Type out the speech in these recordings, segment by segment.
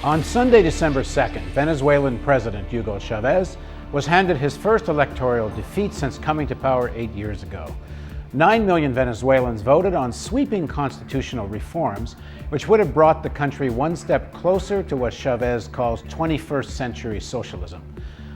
On Sunday, December 2nd, Venezuelan President Hugo Chavez was handed his first electoral defeat since coming to power 8 years ago. 9 million Venezuelans voted on sweeping constitutional reforms, which would have brought the country one step closer to what Chavez calls 21st century socialism.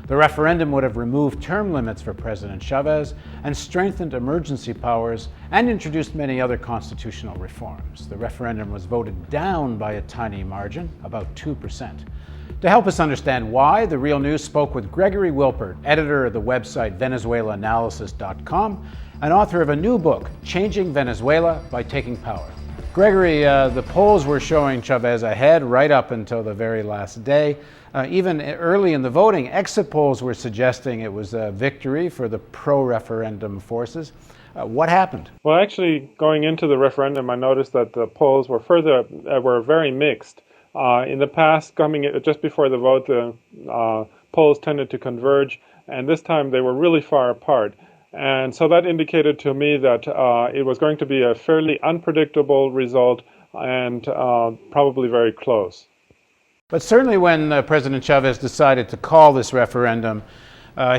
The referendum would have removed term limits for President Chavez and strengthened emergency powers and introduced many other constitutional reforms. The referendum was voted down by a tiny margin, about 2%. To help us understand why, The Real News spoke with Gregory Wilpert, editor of the website VenezuelaAnalysis.com and author of a new book, Changing Venezuela by Taking Power. Gregory, the polls were showing Chavez ahead right up until the very last day. Even early in the voting, exit polls were suggesting it was a victory for the pro-referendum forces. What happened? Well, actually, going into the referendum, I noticed that the polls were very mixed. In the past, just before the vote, the polls tended to converge, and this time they were really far apart. And so that indicated to me that it was going to be a fairly unpredictable result and probably very close. But certainly when President Chavez decided to call this referendum,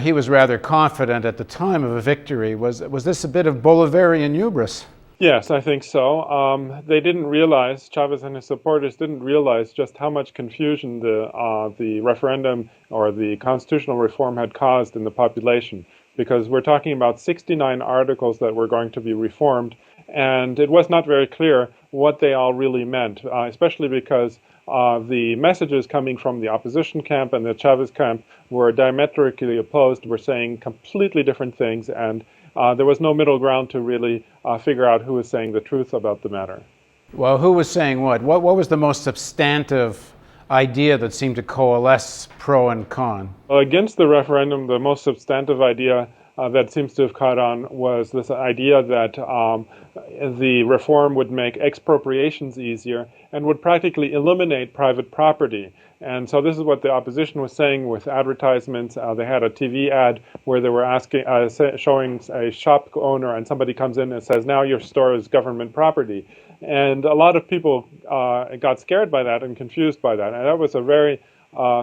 he was rather confident at the time of a victory. Was this a bit of Bolivarian hubris? Yes, I think so. They didn't realize, Chavez and his supporters didn't realize just how much confusion the referendum or the constitutional reform had caused in the population. Because we're talking about 69 articles that were going to be reformed, and it was not very clear what they all really meant, especially because the messages coming from the opposition camp and the Chavez camp were diametrically opposed, were saying completely different things, and there was no middle ground to really figure out who was saying the truth about the matter. Well, who was saying what? What was the most substantive idea that seemed to coalesce pro and con? Well, against the referendum, the most substantive idea that seems to have caught on was this idea that the reform would make expropriations easier and would practically eliminate private property. And so this is what the opposition was saying with advertisements. They had a TV ad where they were showing a shop owner, and somebody comes in and says, "Now your store is government property." And a lot of people got scared by that and confused by that. And that was a very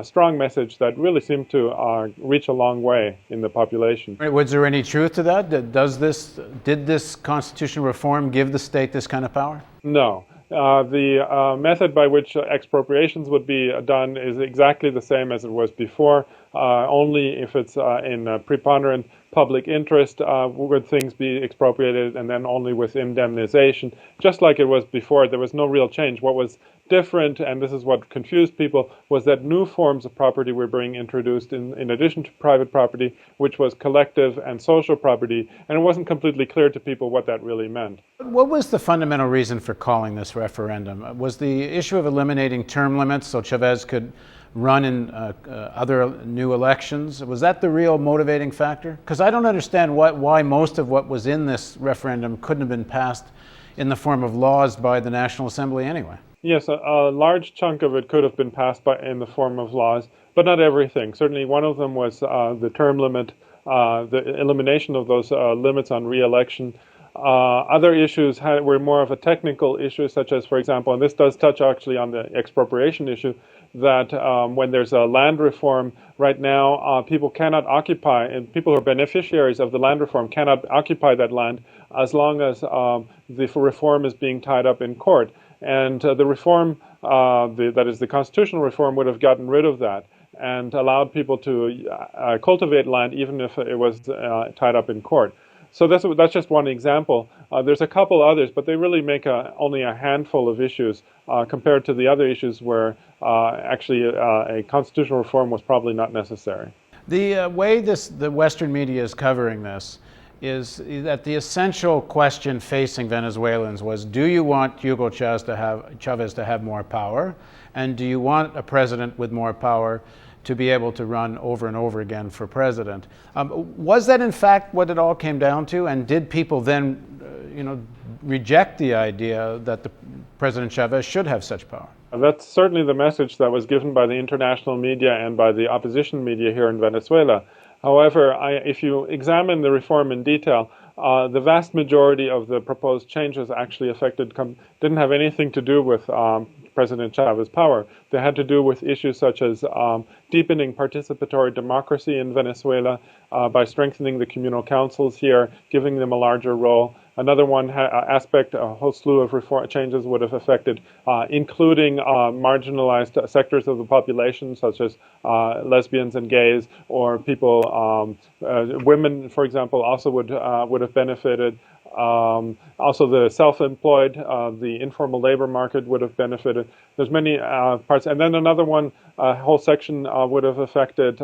strong message that really seemed to reach a long way in the population. Was there any truth to that? Did this constitutional reform give the state this kind of power? No. The method by which expropriations would be done is exactly the same as it was before. Only if it's in preponderant public interest would things be expropriated, and then only with indemnization. Just like it was before, there was no real change. What was different, and this is what confused people, was that new forms of property were being introduced in addition to private property, which was collective and social property, and it wasn't completely clear to people what that really meant. What was the fundamental reason for calling this referendum? Was the issue of eliminating term limits so Chavez could run in other new elections? Was that the real motivating factor? Because I don't understand why most of what was in this referendum couldn't have been passed in the form of laws by the National Assembly anyway. Yes, a large chunk of it could have been passed in the form of laws, but not everything. Certainly one of them was the term limit, the elimination of those limits on re-election. Other issues were more of a technical issue, such as, for example, and this does touch actually on the expropriation issue, that when there's a land reform right now, people cannot occupy, and people who are beneficiaries of the land reform cannot occupy that land as long as the reform is being tied up in court. And the reform, that is the constitutional reform, would have gotten rid of that and allowed people to cultivate land even if it was tied up in court. So that's just one example. There's a couple others, but they really make only a handful of issues compared to the other issues where actually a constitutional reform was probably not necessary. The way the Western media is covering this is that the essential question facing Venezuelans was, do you want Hugo Chavez to have more power? And do you want a president with more power to be able to run over and over again for president? Was that in fact what it all came down to? And did people then reject the idea that President Chavez should have such power? That's certainly the message that was given by the international media and by the opposition media here in Venezuela. However, if you examine the reform in detail, the vast majority of the proposed changes actually didn't have anything to do with President Chavez's power. They had to do with issues such as deepening participatory democracy in Venezuela by strengthening the communal councils here, giving them a larger role. Another one aspect, a whole slew of reform changes would have affected, including marginalized sectors of the population, such as lesbians and gays, or people, women, for example, also would have benefited. Also, the self-employed, the informal labor market would have benefited. There's many parts, and then another one, whole section would have affected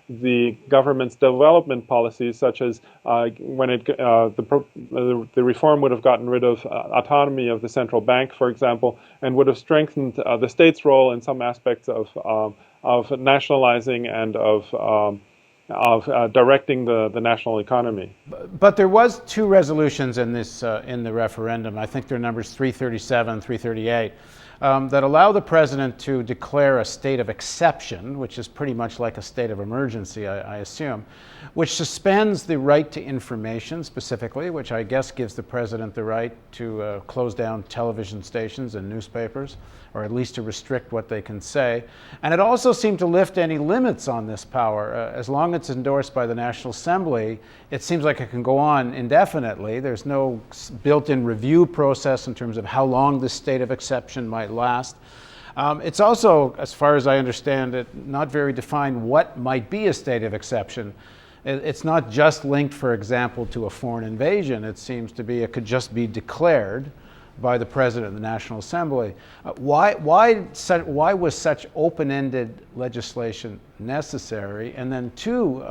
the government's development policies, such as when the reform would have gotten rid of autonomy of the central bank, for example, and would have strengthened the state's role in some aspects of nationalizing and of directing the national economy. But there was two resolutions in this in the referendum. I think they're numbers 337, 338. That allow the president to declare a state of exception, which is pretty much like a state of emergency, I assume, which suspends the right to information specifically, which I guess gives the president the right to close down television stations and newspapers, or at least to restrict what they can say. And it also seemed to lift any limits on this power. As long as it's endorsed by the National Assembly, it seems like it can go on indefinitely. There's no built-in review process in terms of how long this state of exception might last. It's also, as far as I understand it, not very defined what might be a state of exception. It's not just linked, for example, to a foreign invasion. It seems to be, it could just be declared by the President of the National Assembly. Why was such open-ended legislation necessary? And then two,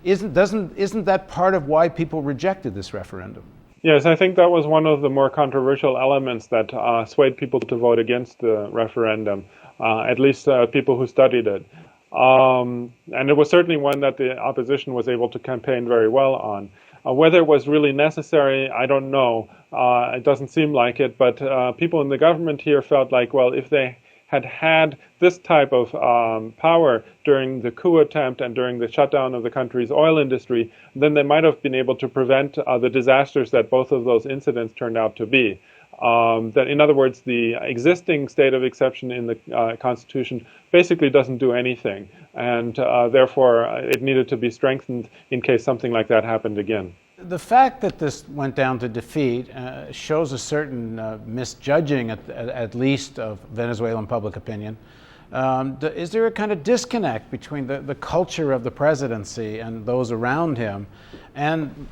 isn't that part of why people rejected this referendum? Yes, I think that was one of the more controversial elements that swayed people to vote against the referendum, at least people who studied it. And it was certainly one that the opposition was able to campaign very well on. Whether it was really necessary, I don't know. It doesn't seem like it, but people in the government here felt like, well, if they had this type of power during the coup attempt and during the shutdown of the country's oil industry, then they might have been able to prevent the disasters that both of those incidents turned out to be. That, in other words, the existing state of exception in the Constitution basically doesn't do anything, and therefore it needed to be strengthened in case something like that happened again. The fact that this went down to defeat shows a certain misjudging, at least, of Venezuelan public opinion. Is there a kind of disconnect between the culture of the presidency and those around him, and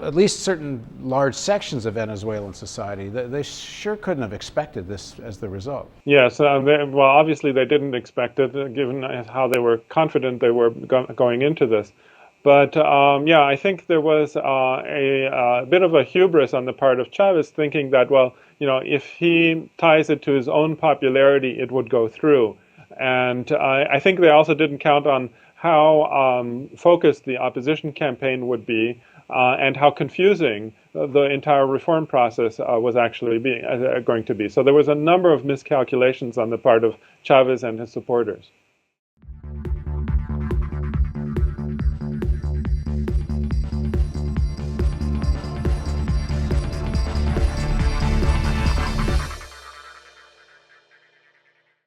at least certain large sections of Venezuelan society? They sure couldn't have expected this as the result. Yes, well, obviously they didn't expect it, given how they were confident they were going into this. But yeah, I think there was a bit of a hubris on the part of Chavez, thinking that, well, if he ties it to his own popularity, it would go through. And I think they also didn't count on how focused the opposition campaign would be and how confusing the entire reform process was actually going to be. So there was a number of miscalculations on the part of Chavez and his supporters.